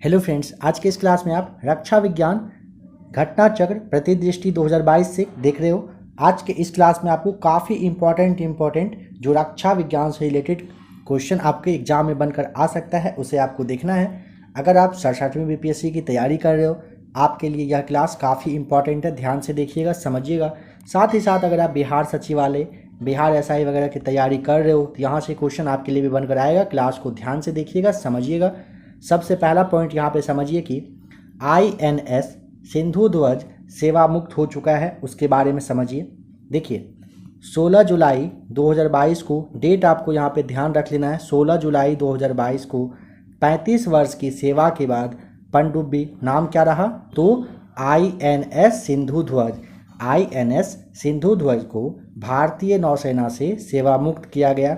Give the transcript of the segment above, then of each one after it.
Hello friends, आज के इस क्लास में आप रक्षा विज्ञान घटना चक्र प्रतिदृष्टि 2022 से देख रहे हो। आज के इस क्लास में आपको काफ़ी इम्पोर्टेंट जो रक्षा विज्ञान से रिलेटेड क्वेश्चन आपके एग्जाम में बनकर आ सकता है उसे आपको देखना है। अगर आप 67वीं बीपीएससी की तैयारी कर रहे हो, आपके लिए यह क्लास काफ़ी इंपॉर्टेंट है। ध्यान से देखिएगा, समझिएगा। साथ ही साथ अगर आप बिहार सचिवालय, बिहार एसआई वगैरह की तैयारी कर रहे हो तो यहाँ से क्वेश्चन आपके लिए भी बनकर आएगा। क्लास को ध्यान से देखिएगा, समझिएगा। सबसे पहला पॉइंट यहाँ पे समझिए कि INS सिंधु ध्वज सेवा मुक्त हो चुका है, उसके बारे में समझिए। देखिए 16 जुलाई 2022 को डेट आपको यहाँ पे ध्यान रख लेना है। 16 जुलाई 2022 को 35 वर्ष की सेवा के बाद पनडुब्बी नाम क्या रहा? तो INS सिंधु ध्वज। INS सिंधु ध्वज को भारतीय नौसेना से सेवा मुक्त किया गया।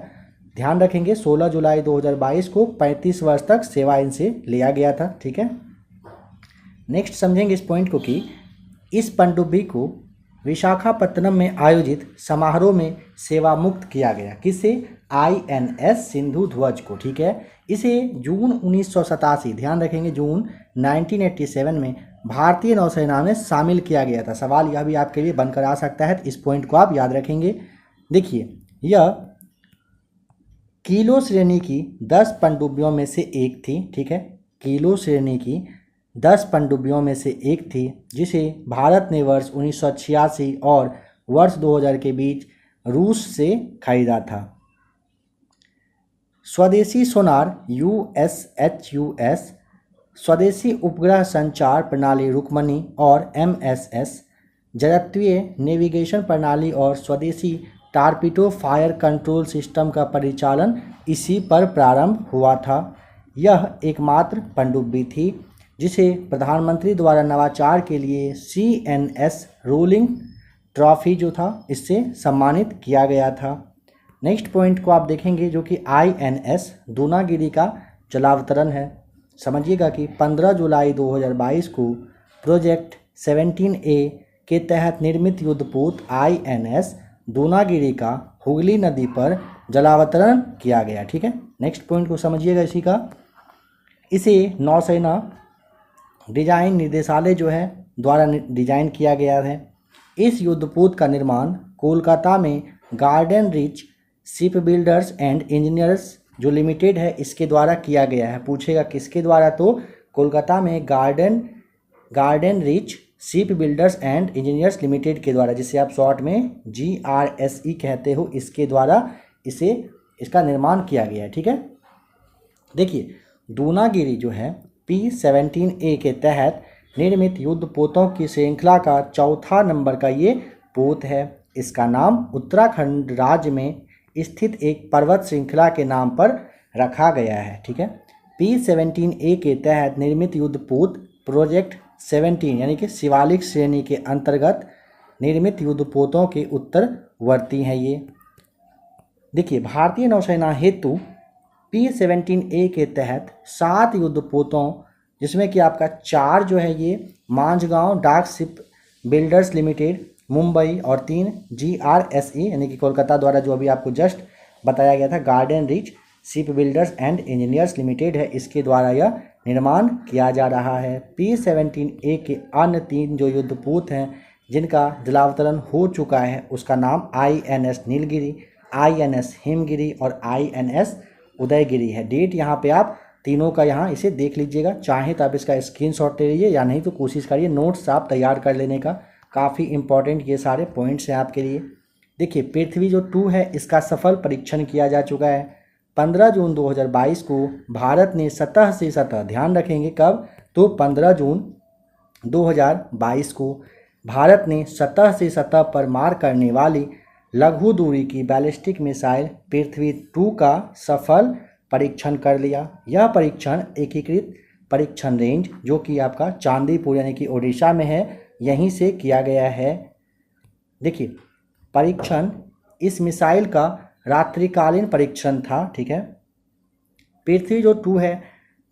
ध्यान रखेंगे 16 जुलाई 2022 को 35 वर्ष तक सेवा इनसे लिया गया था। ठीक है, नेक्स्ट समझेंगे इस पॉइंट को कि इस पनडुब्बी को विशाखापत्तनम में आयोजित समारोह में सेवा मुक्त किया गया। किसे? INS सिंधु ध्वज को। ठीक है, इसे जून 1987, ध्यान रखेंगे जून 1987 में भारतीय नौसेना में शामिल किया गया था। सवाल यह भी आपके लिए बनकर आ सकता है, तो इस पॉइंट को आप याद रखेंगे। देखिए यह किलो श्रेणी की 10 पनडुब्बियों में से एक थी। ठीक है, किलो श्रेणी की 10 पनडुब्बियों में से एक थी जिसे भारत ने वर्ष 1986 और वर्ष 2000 के बीच रूस से खरीदा था। स्वदेशी सोनार USHUS, स्वदेशी उपग्रह संचार प्रणाली रुक्मणी और MSS, जड़त्वीय नेविगेशन प्रणाली और स्वदेशी टारपीडो फायर कंट्रोल सिस्टम का परिचालन इसी पर प्रारंभ हुआ था। यह एकमात्र पनडुब्बी थी जिसे प्रधानमंत्री द्वारा नवाचार के लिए CNS रोलिंग ट्रॉफी जो था इससे सम्मानित किया गया था। नेक्स्ट पॉइंट को आप देखेंगे जो कि INS दूनागिरी का जलावतरण है। समझिएगा कि 15 जुलाई 2022 को प्रोजेक्ट 17A के तहत निर्मित युद्धपोत INS दूनागिरी का हुगली नदी पर जलावतरण किया गया। ठीक है, नेक्स्ट पॉइंट को समझिएगा इसी का। इसे नौसेना डिजाइन निर्देशालय जो है द्वारा डिजाइन किया गया है। इस युद्धपोत का निर्माण कोलकाता में garden rich ship builders and engineers जो लिमिटेड है इसके द्वारा किया गया है। पूछेगा किसके द्वारा? तो कोलकाता में garden rich ship builders and engineers limited के द्वारा, जिसे आप शॉर्ट में GRSE कहते हो, इसके द्वारा इसका निर्माण किया गया है। ठीक है, देखिए दूनागिरी जो है P-17A के तहत निर्मित युद्ध पोतों की श्रृंखला का चौथा नंबर का ये पोत है। इसका नाम उत्तराखंड राज्य में स्थित एक पर्वत श्रृंखला के नाम पर रखा गया है। ठीक है, P-17A के तहत निर्मित युद्ध पोत प्रोजेक्ट 17 यानी कि शिवालिक श्रेणी के अंतर्गत निर्मित युद्धपोतों के उत्तरवर्ती हैं ये। देखिए भारतीय नौसेना हेतु P-17A के तहत 7 युद्धपोतों, जिसमें कि आपका 4 जो है ये मांझगांव डाक शिप बिल्डर्स लिमिटेड मुंबई और 3 GRSE यानी कि कोलकाता द्वारा जो अभी आपको जस्ट बताया गया था garden rich ship builders and engineers limited है, इसके द्वारा यह निर्माण किया जा रहा है। P-17A के अन्य 3 जो युद्धपोत हैं जिनका जलावतरण हो चुका है उसका नाम INS नीलगिरी, INS हिमगिरी और INS उदयगिरी है। डेट यहाँ पे आप तीनों का यहाँ इसे देख लीजिएगा। चाहे तो आप इसका स्क्रीनशॉट ले लीजिए या नहीं तो कोशिश करिए नोट्स आप तैयार कर लेने का। काफ़ी इंपॉर्टेंट ये सारे पॉइंट्स हैं आपके लिए। देखिए पृथ्वी जो 2 है इसका सफल परीक्षण किया जा चुका है। 15 जून 2022 को भारत ने सतह से सतह, ध्यान रखेंगे कब? तो 15 जून 2022 को भारत ने सतह से सतह पर मार करने वाली लघु दूरी की बैलिस्टिक मिसाइल पृथ्वी 2 का सफल परीक्षण कर लिया। यह परीक्षण एकीकृत परीक्षण रेंज जो कि आपका चांदीपुर यानी कि ओडिशा में है, यहीं से किया गया है। देखिए परीक्षण इस मिसाइल का रात्रिकालीन परीक्षण था। ठीक है, पृथ्वी जो 2 है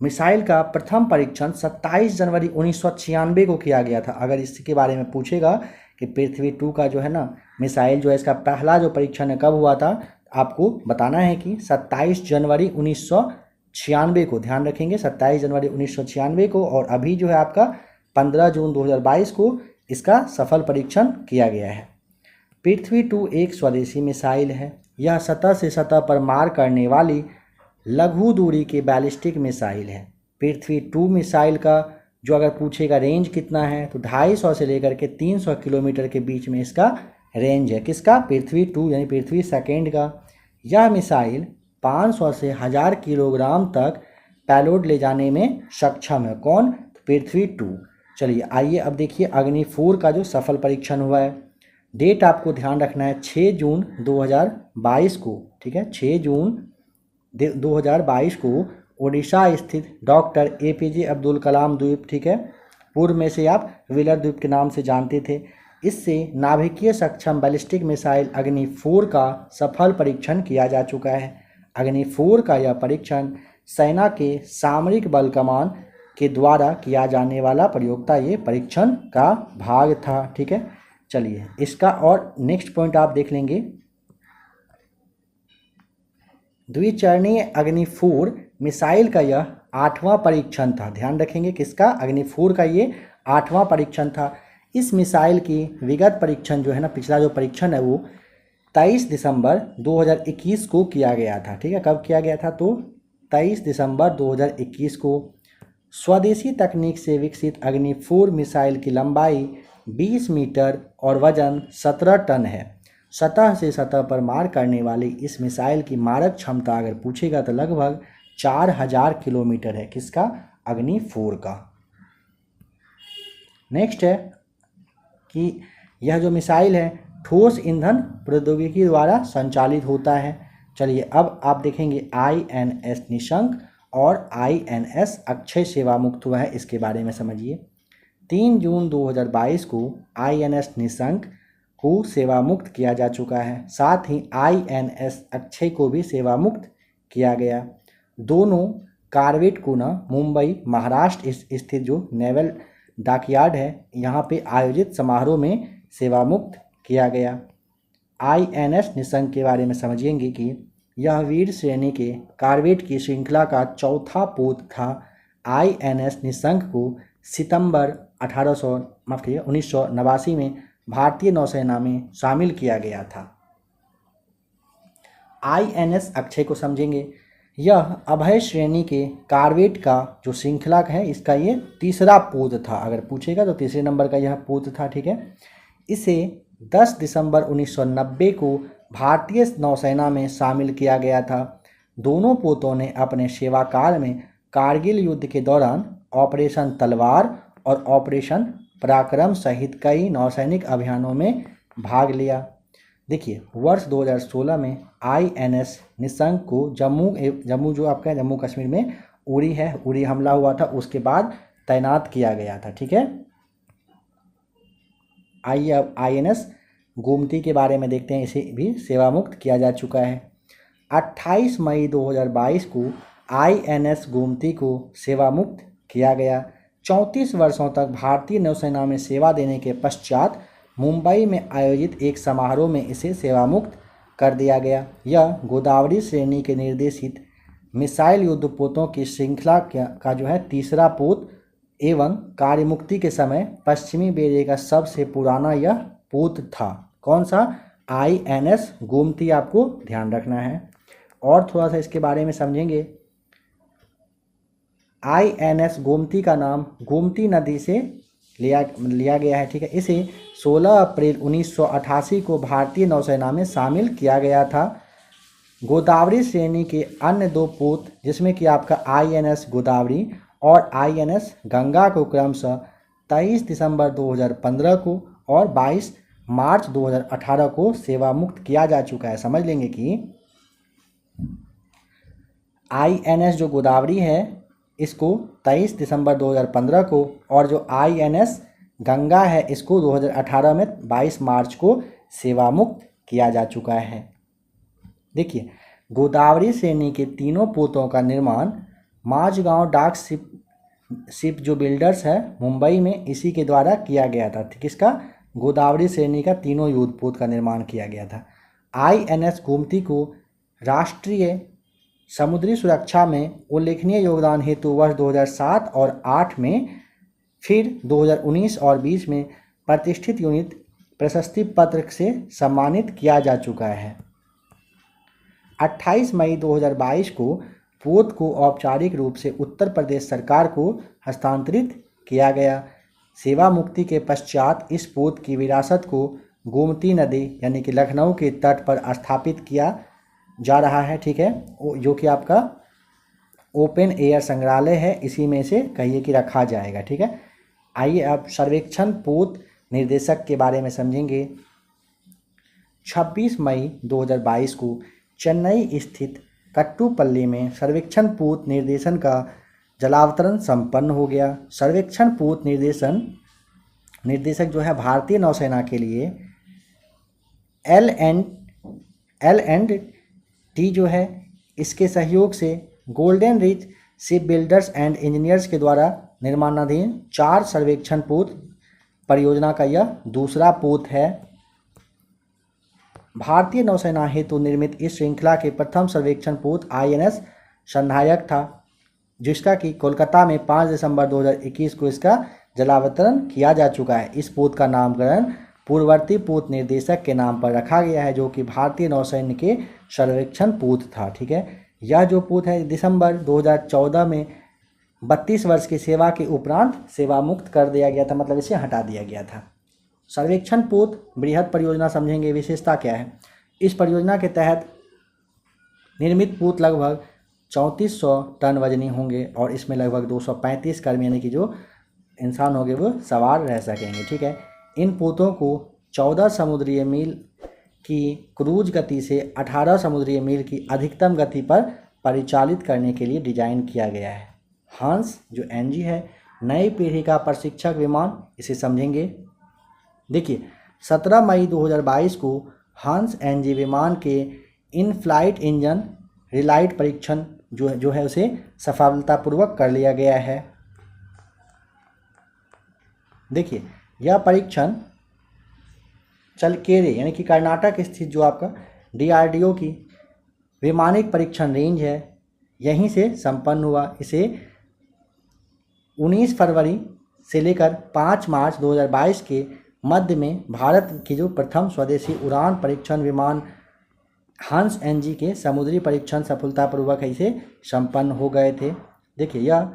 मिसाइल का प्रथम परीक्षण 27 जनवरी 1996 को किया गया था। अगर इसके बारे में पूछेगा कि पृथ्वी 2 का जो है ना मिसाइल जो है इसका पहला जो परीक्षण कब हुआ था, आपको बताना है कि 27 जनवरी 1996 को, ध्यान रखेंगे 27 जनवरी 1996 को, और अभी जो है आपका 15 जून 2022 को इसका सफल परीक्षण किया गया है। पृथ्वी-2 एक स्वदेशी मिसाइल है। यह सतह से सतह पर मार करने वाली लघु दूरी की बैलिस्टिक मिसाइल है। पृथ्वी-2 मिसाइल का जो अगर पूछेगा रेंज कितना है तो 250 से लेकर के 300 किलोमीटर के बीच में इसका रेंज है। किसका? पृथ्वी-2 यानी पृथ्वी सेकेंड का। यह मिसाइल 500 से 1000 किलोग्राम तक पेलोड ले जाने में सक्षम है। कौन? पृथ्वी-2। चलिए आइए अब देखिए अग्नि-4 का जो सफल परीक्षण हुआ है। डेट आपको ध्यान रखना है 6 जून 2022 को, ठीक है, 6 जून 2022 को ओडिशा स्थित डॉक्टर APJ अब्दुल कलाम द्वीप, ठीक है, पूर्व में से आप व्हीलर द्वीप के नाम से जानते थे, इससे नाभिकीय सक्षम बैलिस्टिक मिसाइल अग्नि-4 का सफल परीक्षण किया जा चुका है। अग्नि-4 का यह परीक्षण सेना के सामरिक बल कमान के द्वारा किया जाने वाला प्रयोगता ये परीक्षण का भाग था, ठीक है। चलिए इसका और नेक्स्ट पॉइंट आप देख लेंगे। द्विचरणीय अग्नि-4 मिसाइल का यह 8वां परीक्षण था। ध्यान रखेंगे किसका? अग्नि-4 का ये 8वां परीक्षण था। इस मिसाइल की विगत परीक्षण जो है ना, पिछला जो परीक्षण है वो 23 दिसंबर 2021 को किया गया था, ठीक है। कब किया गया था? तो 23 दिसंबर 2021 को। स्वदेशी तकनीक से विकसित अग्नि-4 मिसाइल की लंबाई 20 मीटर और वजन 17 टन है। सतह से सतह पर मार करने वाली इस मिसाइल की मारक क्षमता अगर पूछेगा तो लगभग 4000 किलोमीटर है। किसका? अग्नि-4 का। नेक्स्ट है कि यह जो मिसाइल है ठोस ईंधन प्रौद्योगिकी द्वारा संचालित होता है। चलिए अब आप देखेंगे INS निशंक और INS अक्षय सेवा मुक्त हुआ है, इसके बारे में समझिए। 3 जून 2022 को INS निशंक को सेवा मुक्त किया जा चुका है। साथ ही INS अक्षय को भी सेवा मुक्त किया गया। दोनों कारवेट को ना मुंबई महाराष्ट्र स्थित जो नेवल डॉकयार्ड है यहाँ पे आयोजित समारोह में सेवा मुक्त किया गया। INS निशंक के बारे में समझेंगे कि यह वीर श्रेणी के कारवेट की श्रृंखला का चौथा पोत था। INS निशंक को सितंबर 1989 में भारतीय नौसेना में शामिल किया गया था। INS अक्षय को समझेंगे। यह अभय श्रेणी के कारवेट का जो श्रृंखला है इसका ये तीसरा पोत था। अगर पूछेगा तो तीसरे नंबर का यह पोत था, ठीक है। इसे 10 दिसंबर 1990 को भारतीय नौसेना में शामिल किया गया था। दोनों पोतों ने अपने सेवा काल में कारगिल युद्ध के दौरान ऑपरेशन तलवार और ऑपरेशन पराक्रम सहित कई नौसैनिक अभियानों में भाग लिया। देखिए वर्ष 2016 में INS निशंक को जम्मू जो आपका जम्मू कश्मीर में उरी है, उरी हमला हुआ था, उसके बाद तैनात किया गया था, ठीक है। आइए अब INS गोमती के बारे में देखते हैं, इसे भी सेवा मुक्त किया जा चुका है। 28 मई 2022 को INS गोमती को सेवा मुक्त किया गया। 34 वर्षों तक भारतीय नौसेना में सेवा देने के पश्चात मुंबई में आयोजित एक समारोह में इसे सेवा मुक्त कर दिया गया। यह गोदावरी श्रेणी के निर्देशित मिसाइल युद्धपोतों की श्रृंखला का जो है तीसरा पोत एवं कार्यमुक्ति के समय पश्चिमी बेड़े का सबसे पुराना यह पोत था। कौन सा? INS गोमती, आपको ध्यान रखना है। और थोड़ा सा इसके बारे में समझेंगे। INS गोमती का नाम गोमती नदी से लिया गया है, ठीक है। इसे 16 अप्रैल 1988 को भारतीय नौसेना में शामिल किया गया था। गोदावरी श्रेणी के अन्य दो पोत जिसमें कि आपका INS गोदावरी और INS गंगा को क्रमशः 23 दिसंबर 2015 को और 22 मार्च 2018 को सेवा मुक्त किया जा चुका है। समझ लेंगे कि INS जो गोदावरी है इसको 23 दिसंबर 2015 को और जो INS गंगा है इसको 2018 में 22 मार्च को सेवा मुक्त किया जा चुका है। देखिए गोदावरी श्रेणी के तीनों पोतों का निर्माण माझगांव डाक शिप जो बिल्डर्स है मुंबई में इसी के द्वारा किया गया था। किसका? गोदावरी श्रेणी का तीनों युद्धपोत का निर्माण किया गया था। INS गोमती को राष्ट्रीय समुद्री सुरक्षा में उल्लेखनीय योगदान हेतु वर्ष 2007 और 8 में, फिर 2019 और 20 में प्रतिष्ठित यूनिट प्रशस्ति पत्र से सम्मानित किया जा चुका है। 28 मई 2022 को पोत को औपचारिक रूप से उत्तर प्रदेश सरकार को हस्तांतरित किया गया। सेवा मुक्ति के पश्चात इस पोत की विरासत को गोमती नदी यानी कि लखनऊ के तट पर स्थापित किया जा रहा है, ठीक है, जो कि आपका ओपन एयर संग्रहालय है, इसी में से कहिए कि रखा जाएगा, ठीक है। आइए अब सर्वेक्षण पोत निर्देशक के बारे में समझेंगे। 26 मई 2022 को चेन्नई स्थित कट्टुपल्ली में सर्वेक्षण पोत निर्देशन का जलावतरण संपन्न हो गया। सर्वेक्षण पोत निर्देशक जो है भारतीय नौसेना के लिए L&T जो है, इसके सहयोग से golden ridge ship builders and engineers के द्वारा निर्माणाधीन 4 सर्वेक्षण पोत परियोजना का यह दूसरा पोत है। भारतीय नौसेना हेतु निर्मित इस श्रृंखला के प्रथम सर्वेक्षण पोत INS संधायक था, जिसका कि कोलकाता में 5 दिसंबर 2021 को इसका जलावतरण किया जा चुका है। इस पोत का नामकरण पूर्ववर्ती पोत निर्देशक के नाम पर रखा गया है, जो कि भारतीय नौसैन्य के सर्वेक्षण पोत था, ठीक है। यह जो पोत है दिसंबर 2014 में 32 वर्ष की सेवा के उपरांत सेवा मुक्त कर दिया गया था, मतलब इसे हटा दिया गया था। सर्वेक्षण पोत बृहद परियोजना समझेंगे। विशेषता क्या है? इस परियोजना के तहत निर्मित पोत लगभग 3400 टन वजनी होंगे और इसमें लगभग 235 कर्मी यानी कि जो इंसान होंगे वो सवार रह सकेंगे, ठीक है। इन पोतों को 14 समुद्री मील की क्रूज गति से 18 समुद्री मील की अधिकतम गति पर परिचालित करने के लिए डिजाइन किया गया है। हंस जो NG है, नई पीढ़ी का प्रशिक्षक विमान, इसे समझेंगे। देखिए 17 मई 2022 को हंस NG विमान के इन फ्लाइट इंजन रिलाइट परीक्षण जो है उसे सफलतापूर्वक कर लिया गया है। देखिए यह परीक्षण चलकेरे यानी कि कर्नाटक स्थित जो आपका DRDO की विमानिक परीक्षण रेंज है, यहीं से संपन्न हुआ। इसे 19 फरवरी से लेकर 5 मार्च 2022 के मध्य में भारत की जो प्रथम स्वदेशी उड़ान परीक्षण विमान हंस NG के समुद्री परीक्षण सफलतापूर्वक इसे संपन्न हो गए थे। देखिए यह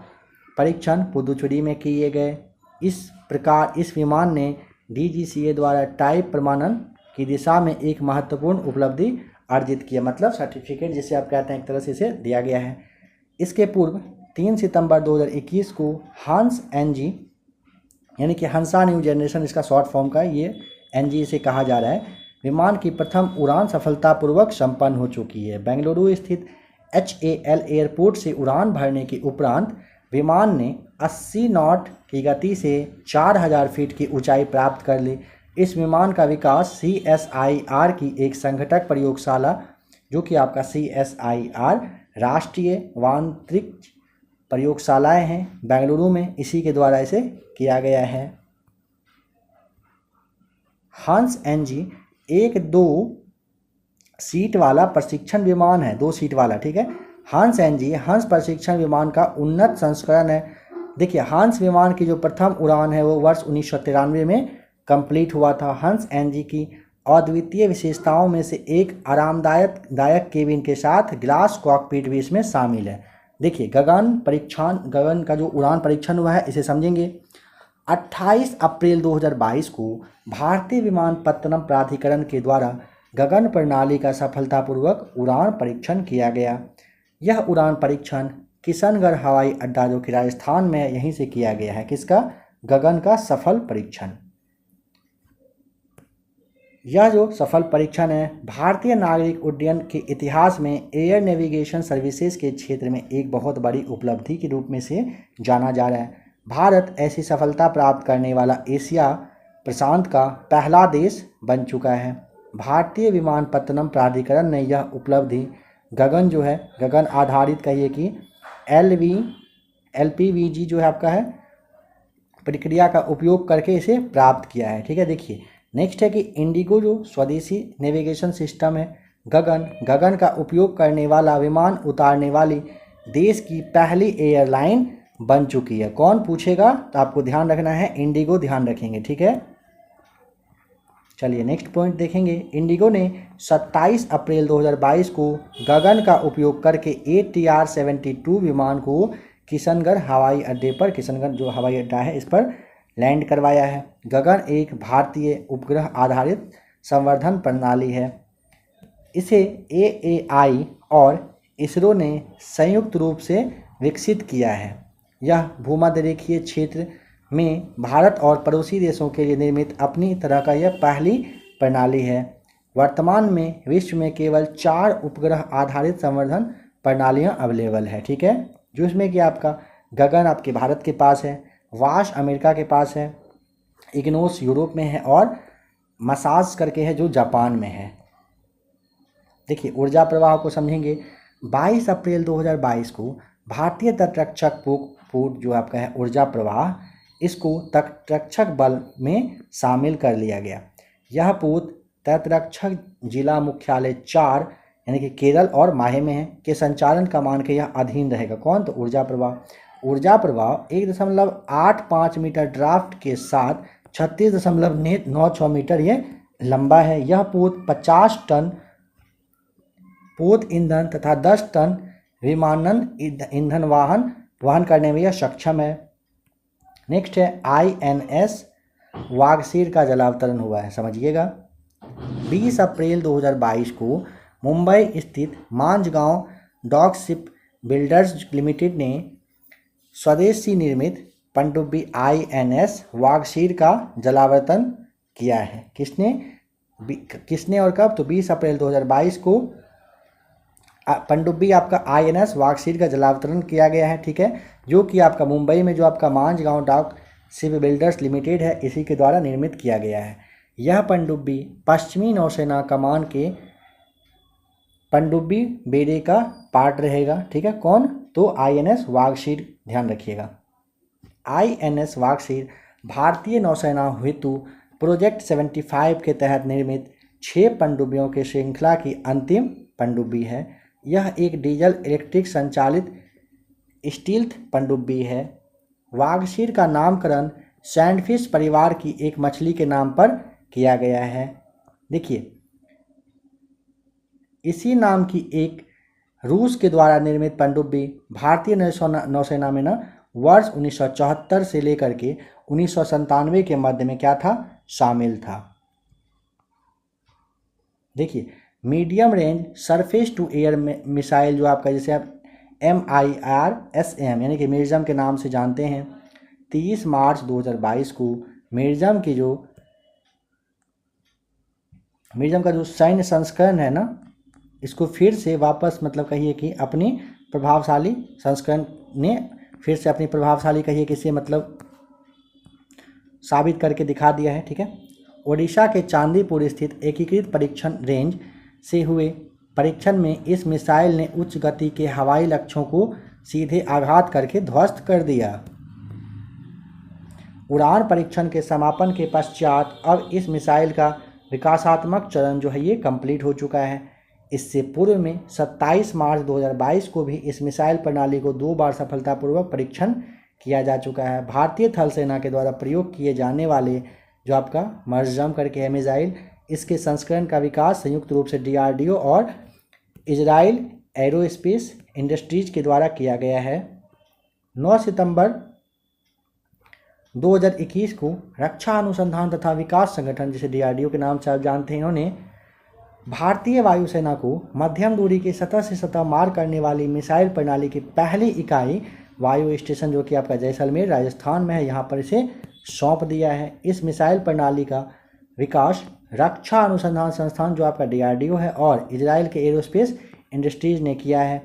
परीक्षण पुदुचेरी में किए गए। इस प्रकार इस विमान ने DGCA द्वारा टाइप प्रमाणन की दिशा में एक महत्वपूर्ण उपलब्धि अर्जित किया, मतलब सर्टिफिकेट जिसे आप कहते हैं एक तरह से इसे दिया गया है। इसके पूर्व 3 सितंबर 2021 को हंस NG यानी कि हंसा न्यू जनरेशन, इसका शॉर्ट फॉर्म का ये NG इसे कहा जा रहा है, विमान की प्रथम उड़ान सफलतापूर्वक संपन्न हो चुकी है। बेंगलुरु स्थित HAL एयरपोर्ट से उड़ान भरने के उपरांत विमान ने 80 नॉट की गति से 4000 फीट की ऊंचाई प्राप्त कर ली। इस विमान का विकास CSIR की एक संघटक प्रयोगशाला जो कि आपका CSIR राष्ट्रीय वांतरिक्ष प्रयोगशालाएं हैं बेंगलुरु में, इसी के द्वारा इसे किया गया है। हंस NG एक 2 सीट वाला प्रशिक्षण विमान है, 2 सीट वाला, ठीक है। हंस NG हंस प्रशिक्षण विमान का उन्नत संस्करण है। देखिए हंस विमान की जो प्रथम उड़ान है वो वर्ष 1993 में कंप्लीट हुआ था। हंस NG की अद्वितीय विशेषताओं में से एक आरामदायक केबिन के साथ ग्लास कॉकपिट भी इसमें शामिल है। देखिए गगन का जो उड़ान परीक्षण हुआ है इसे समझेंगे। 28 अप्रैल 2022 को भारतीय विमानपत्तनम प्राधिकरण के द्वारा गगन प्रणाली का सफलतापूर्वक उड़ान परीक्षण किया गया। यह उड़ान परीक्षण किशनगढ़ हवाई अड्डा जो कि राजस्थान में है, यहीं से किया गया है। किसका? गगन का सफल परीक्षण। यह जो सफल परीक्षण है भारतीय नागरिक उड्डयन के इतिहास में एयर नेविगेशन सर्विसेज के क्षेत्र में एक बहुत बड़ी उपलब्धि के रूप में से जाना जा रहा है। भारत ऐसी सफलता प्राप्त करने वाला एशिया प्रशांत का पहला देश बन चुका है। भारतीय विमानपत्तनम प्राधिकरण ने यह उपलब्धि गगन जो है, गगन आधारित कहिए कि LPVG जो है आपका है प्रक्रिया का उपयोग करके इसे प्राप्त किया है, ठीक है। देखिए नेक्स्ट है कि इंडिगो जो स्वदेशी नेविगेशन सिस्टम है गगन का उपयोग करने वाला विमान उतारने वाली देश की पहली एयरलाइन बन चुकी है। कौन पूछेगा तो आपको ध्यान रखना है, इंडिगो ध्यान रखेंगे, ठीक है। चलिए नेक्स्ट पॉइंट देखेंगे। इंडिगो ने 27 अप्रैल 2022 को गगन का उपयोग करके ATR-72 विमान को किशनगढ़ हवाई अड्डे पर, किशनगढ़ जो हवाई अड्डा है इस पर लैंड करवाया है। गगन एक भारतीय उपग्रह आधारित संवर्धन प्रणाली है। इसे AAI और इसरो ने संयुक्त रूप से विकसित किया है। यह भूमध्यरेखीय क्षेत्र में भारत और पड़ोसी देशों के लिए निर्मित अपनी तरह का यह पहली प्रणाली है। वर्तमान में विश्व में केवल 4 उपग्रह आधारित संवर्धन प्रणालियां अवेलेबल है, ठीक है, जो इसमें कि आपका गगन आपके भारत के पास है, वाश अमेरिका के पास है, इग्नोस यूरोप में है और मसाज करके है जो जापान में है। देखिए ऊर्जा प्रवाह को समझेंगे। 22 अप्रैल 2022 को भारतीय तटरक्षक पोत जो आपका है ऊर्जा प्रवाह, इसको तटरक्षक बल में शामिल कर लिया गया। यह पोत तटरक्षक जिला मुख्यालय 4 यानी कि केरल और माहे में है के संचालन कमान के यह अधीन रहेगा। कौन? तो ऊर्जा प्रवाह 1.85 मीटर ड्राफ्ट के साथ 36.96 मीटर ये लंबा है। यह पोत 50 टन पोत ईंधन तथा 10 टन विमानन ईंधन वहन करने में यह सक्षम है। नेक्स्ट है INS वागसीर का जलावतरण हुआ है, समझिएगा। 20 अप्रैल 2022 को मुंबई स्थित मांझगांव डॉक शिप बिल्डर्स लिमिटेड ने स्वदेशी निर्मित पनडुब्बी INS वागसीर का जलावतरण किया है। किसने और कब? तो 20 अप्रैल 2022 को पनडुब्बी आपका INS वागसीर का जलावतरण किया गया है, ठीक है, जो कि आपका मुंबई में जो आपका मांझगांव डॉक शिप बिल्डर्स लिमिटेड है इसी के द्वारा निर्मित किया गया है। यह पनडुब्बी पश्चिमी नौसेना कमान के पनडुब्बी बेड़े का पार्ट रहेगा, ठीक है। कौन? तो INS वागसीर, ध्यान रखिएगा। INS वागसीर भारतीय नौसेना हेतु प्रोजेक्ट 75 के तहत निर्मित 6 पनडुब्बियों की श्रृंखला की अंतिम पनडुब्बी है। यह एक डीजल इलेक्ट्रिक संचालित स्टील्थ पनडुब्बी है। वागसीर का नामकरण सैंडफिश परिवार की एक मछली के नाम पर किया गया है। देखिए इसी नाम की एक रूस के द्वारा निर्मित पनडुब्बी भारतीय नौसेना में वर्ष 1974 से लेकर के 1997 के मध्य में क्या था? शामिल था। देखिए medium range surface to air missile जो आपका जैसे आप MIRSM यानी कि मिर्जम के नाम से जानते हैं, 30 मार्च 2022 को मिर्जम का जो सैन्य संस्करण है ना, इसको फिर से वापस मतलब कहिए कि अपनी प्रभावशाली संस्करण ने फिर से अपनी प्रभावशाली कहिए कि से मतलब साबित करके दिखा दिया है, ठीक है। ओडिशा के चांदीपुर स्थित एकीकृत परीक्षण रेंज से हुए परीक्षण में इस मिसाइल ने उच्च गति के हवाई लक्ष्यों को सीधे आघात करके ध्वस्त कर दिया। उड़ान परीक्षण के समापन के पश्चात अब इस मिसाइल का विकासात्मक चरण जो है ये कंप्लीट हो चुका है। इससे पूर्व में 27 मार्च 2022 को भी इस मिसाइल प्रणाली को 2 बार सफलतापूर्वक परीक्षण किया जा चुका है। भारतीय थल सेना के द्वारा प्रयोग किए जाने वाले जो आपका मर्जम करके है मिसाइल, इसके संस्करण का विकास संयुक्त रूप से DRDO और इजराइल एरोस्पेस इंडस्ट्रीज के द्वारा किया गया है। 9 सितंबर 2021 को रक्षा अनुसंधान तथा विकास संगठन जिसे DRDO के नाम से आप जानते हैं, इन्होंने भारतीय वायुसेना को मध्यम दूरी के सतह से सतह मार करने वाली मिसाइल प्रणाली की पहली इकाई वायु स्टेशन जो कि आपका जैसलमेर राजस्थान में है, यहाँ पर इसे सौंप दिया है। इस मिसाइल प्रणाली का विकास रक्षा अनुसंधान संस्थान जो आपका DRDO है और इजराइल के एरोस्पेस इंडस्ट्रीज ने किया है।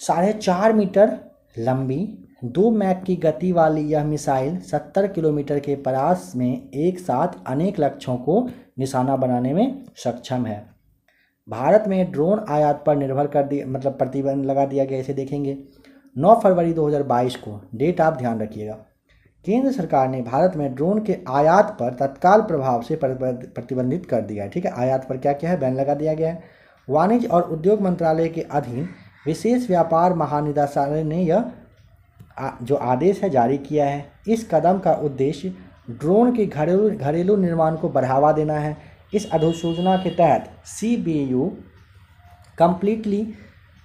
4.5 मीटर लंबी 2 मैक की गति वाली यह मिसाइल 70 किलोमीटर के प्रयास में एक साथ अनेक लक्ष्यों को निशाना बनाने में सक्षम है। भारत में ड्रोन आयात पर निर्भर कर दिया मतलब प्रतिबंध लगा दिया गया। इसे देखेंगे 9 फरवरी 2022 को, डेट आप ध्यान रखिएगा, केंद्र सरकार ने भारत में ड्रोन के आयात पर तत्काल प्रभाव से प्रतिबंधित कर दिया है। ठीक है, आयात पर क्या क्या है, बैन लगा दिया गया है। वाणिज्य और उद्योग मंत्रालय के अधीन विशेष व्यापार महानिदेशालय ने यह जो आदेश है जारी किया है। इस कदम का उद्देश्य ड्रोन के घरेलू निर्माण को बढ़ावा देना है। इस अधिसूचना के तहत CBU completely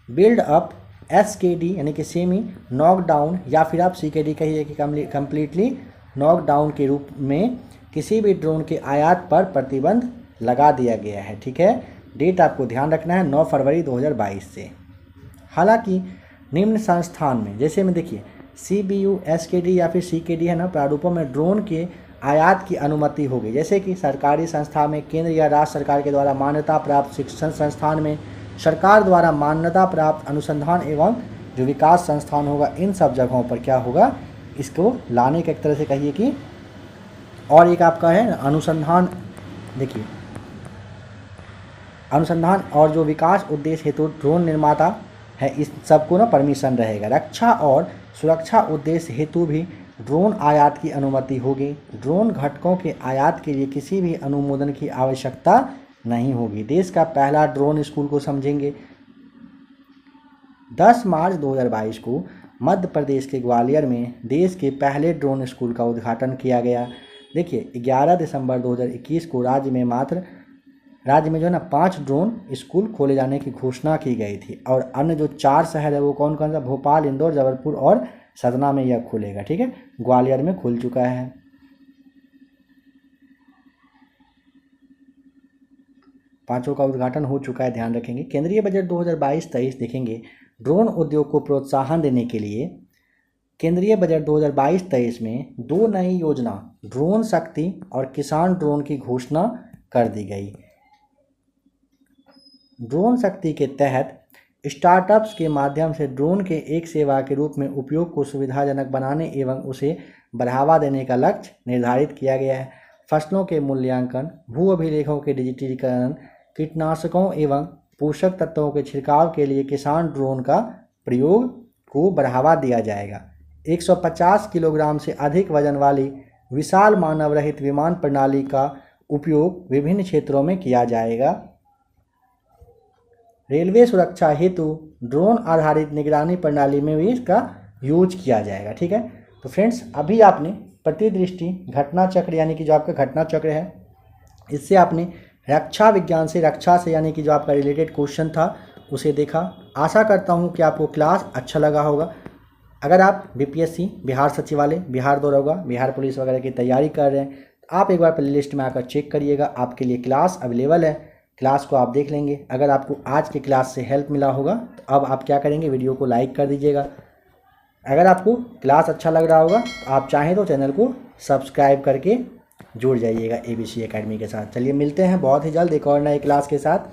build up SKD यानी कि सेमी नॉकडाउन, या फिर आप CKD कहिए कि कंप्लीटली नॉकडाउन के रूप में किसी भी ड्रोन के आयात पर प्रतिबंध लगा दिया गया है। ठीक है, डेट आपको ध्यान रखना है 9 फरवरी 2022 से। हालांकि निम्न संस्थान में जैसे में देखिए CBU SKD या फिर CKD है ना, प्रारूपों में ड्रोन के आयात की अनुमति होगी, जैसे कि सरकारी संस्था में, केंद्र या राज्य सरकार के द्वारा मान्यता प्राप्त शिक्षण संस्थान में, सरकार द्वारा मान्यता प्राप्त अनुसंधान एवं जो विकास संस्थान होगा, इन सब जगहों पर क्या होगा, इसको लाने के एक तरह से कहिए कि, और एक आपका है अनुसंधान, देखिए अनुसंधान और जो विकास उद्देश्य हेतु ड्रोन निर्माता है, इस सबको ना परमिशन रहेगा। रक्षा और सुरक्षा उद्देश्य हेतु भी ड्रोन आयात की अनुमति होगी। ड्रोन घटकों के आयात के लिए किसी भी अनुमोदन की आवश्यकता नहीं होगी। देश का पहला ड्रोन स्कूल को समझेंगे। 10 मार्च 2022 को मध्य प्रदेश के ग्वालियर में देश के पहले ड्रोन स्कूल का उद्घाटन किया गया। देखिए 11 दिसंबर 2021 को राज्य में जो है ना 5 ड्रोन स्कूल खोले जाने की घोषणा की गई थी, और अन्य जो 4 शहर है वो कौन कौन सा, भोपाल, इंदौर, जबलपुर और सतना में यह खुलेगा। ठीक है, ग्वालियर में खुल चुका है। पांचों का उद्घाटन हो चुका है, ध्यान रखेंगे। केंद्रीय बजट 2022-23 देखेंगे। ड्रोन उद्योग को प्रोत्साहन देने के लिए केंद्रीय बजट 2022-23 में 2 नई योजना ड्रोन शक्ति और किसान ड्रोन की घोषणा कर दी गई। ड्रोन शक्ति के तहत स्टार्टअप्स के माध्यम से ड्रोन के एक सेवा के रूप में उपयोग को सुविधाजनक बनाने एवं उसे बढ़ावा देने का लक्ष्य निर्धारित किया गया है। फसलों के मूल्यांकन, भू अभिलेखों के डिजिटलीकरण, कीटनाशकों एवं पोषक तत्वों के छिड़काव के लिए किसान ड्रोन का प्रयोग को बढ़ावा दिया जाएगा। 150 किलोग्राम से अधिक वजन वाली विशाल मानव रहित विमान प्रणाली का उपयोग विभिन्न क्षेत्रों में किया जाएगा। रेलवे सुरक्षा हेतु ड्रोन आधारित निगरानी प्रणाली में भी इसका यूज किया जाएगा। ठीक है, तो फ्रेंड्स अभी आपने प्रतिदृष्टि घटना चक्र यानी कि जो आपका घटना चक्र है, इससे आपने रक्षा विज्ञान से, रक्षा से यानी कि जो आपका रिलेटेड क्वेश्चन था उसे देखा। आशा करता हूँ कि आपको क्लास अच्छा लगा होगा। अगर आप BPSC, बिहार सचिवालय, बिहार दरोगा, बिहार पुलिस वगैरह की तैयारी कर रहे हैं, आप एक बार प्ले लिस्ट में आकर चेक करिएगा, आपके लिए क्लास अवेलेबल है। क्लास को आप देख लेंगे। अगर आपको आज के क्लास से हेल्प मिला होगा तो अब आप क्या करेंगे, वीडियो को लाइक कर दीजिएगा। अगर आपको क्लास अच्छा लग रहा होगा तो आप चाहें तो चैनल को सब्सक्राइब करके जुड़ जाइएगा ABC एकेडमी के साथ। चलिए मिलते हैं बहुत ही जल्द एक और नए क्लास के साथ।